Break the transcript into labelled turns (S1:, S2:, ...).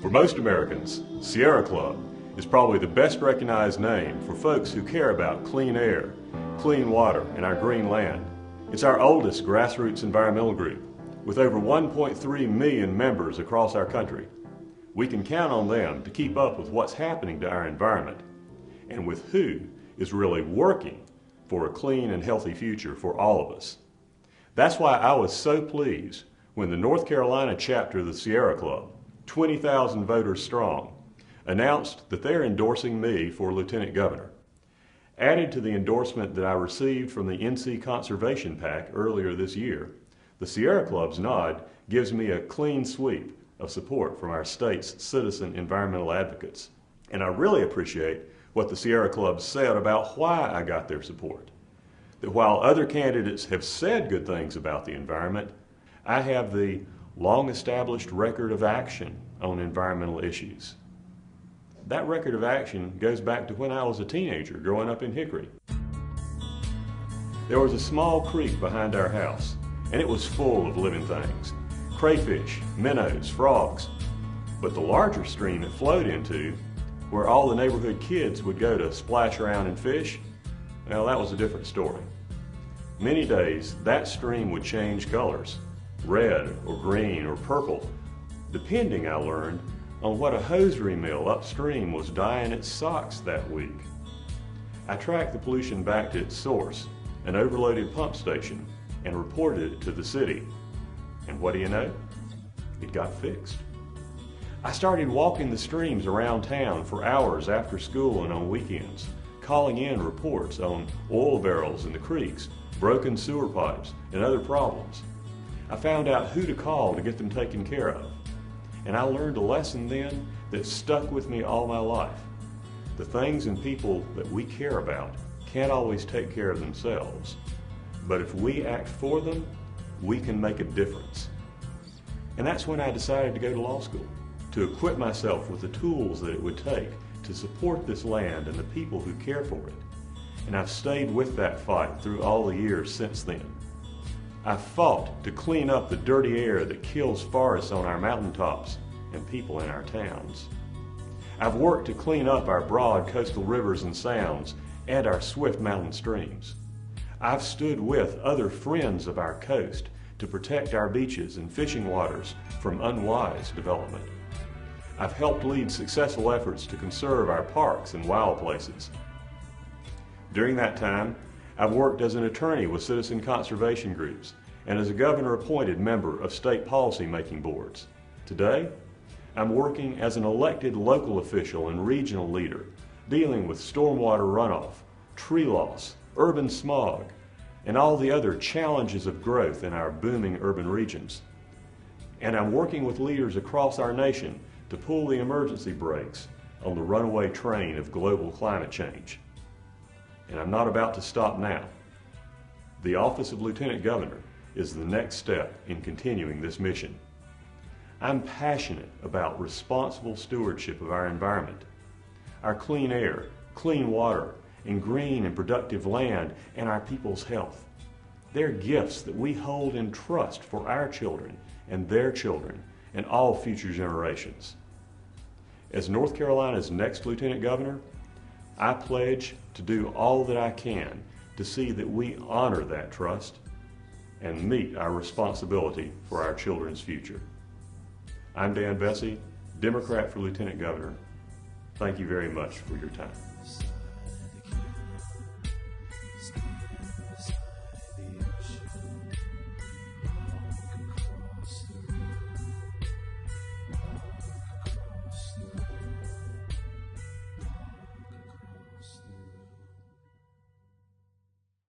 S1: For most Americans, Sierra Club is probably the best recognized name for folks who care about clean air, clean water, and our green land. It's our oldest grassroots environmental group, with over 1.3 million members across our country. We can count on them to keep up with what's happening to our environment and with who is really working for a clean and healthy future for all of us. That's why I was so pleased when the North Carolina chapter of the Sierra Club, 20,000 voters strong, announced that they're endorsing me for Lieutenant Governor. Added to the endorsement that I received from the NC Conservation PAC earlier this year, the Sierra Club's nod gives me a clean sweep of support from our state's citizen environmental advocates. And I really appreciate what the Sierra Club said about why I got their support. That while other candidates have said good things about the environment, I have the long-established record of action on environmental issues. That record of action goes back to when I was a teenager growing up in Hickory. There was a small creek behind our house, and it was full of living things. Crayfish, minnows, frogs. But the larger stream it flowed into, where all the neighborhood kids would go to splash around and fish, well, that was a different story. Many days, that stream would change colors, red or green or purple, depending, I learned, on what a hosiery mill upstream was dyeing its socks that week. I tracked the pollution back to its source, an overloaded pump station, and reported it to the city. And what do you know? It got fixed. I started walking the streams around town for hours after school and on weekends, calling in reports on oil barrels in the creeks, broken sewer pipes, and other problems. I found out who to call to get them taken care of. And I learned a lesson then that stuck with me all my life. The things and people that we care about can't always take care of themselves. But if we act for them, we can make a difference. And that's when I decided to go to law school, to equip myself with the tools that it would take to support this land and the people who care for it. And I've stayed with that fight through all the years since then. I've fought to clean up the dirty air that kills forests on our mountaintops and people in our towns. I've worked to clean up our broad coastal rivers and sounds and our swift mountain streams. I've stood with other friends of our coast to protect our beaches and fishing waters from unwise development. I've helped lead successful efforts to conserve our parks and wild places. During that time, I've worked as an attorney with citizen conservation groups and as a governor-appointed member of state policy-making boards. Today, I'm working as an elected local official and regional leader, dealing with stormwater runoff, tree loss, urban smog, and all the other challenges of growth in our booming urban regions. And I'm working with leaders across our nation to pull the emergency brakes on the runaway train of global climate change. And I'm not about to stop now. The office of Lieutenant Governor is the next step in continuing this mission. I'm passionate about responsible stewardship of our environment, our clean air, clean water, and green and productive land, and our people's health. They're gifts that we hold in trust for our children and their children and all future generations. As North Carolina's next Lieutenant Governor, I pledge to do all that I can to see that we honor that trust and meet our responsibility for our children's future. I'm Dan Besse, Democrat for Lieutenant Governor. Thank you very much for your time.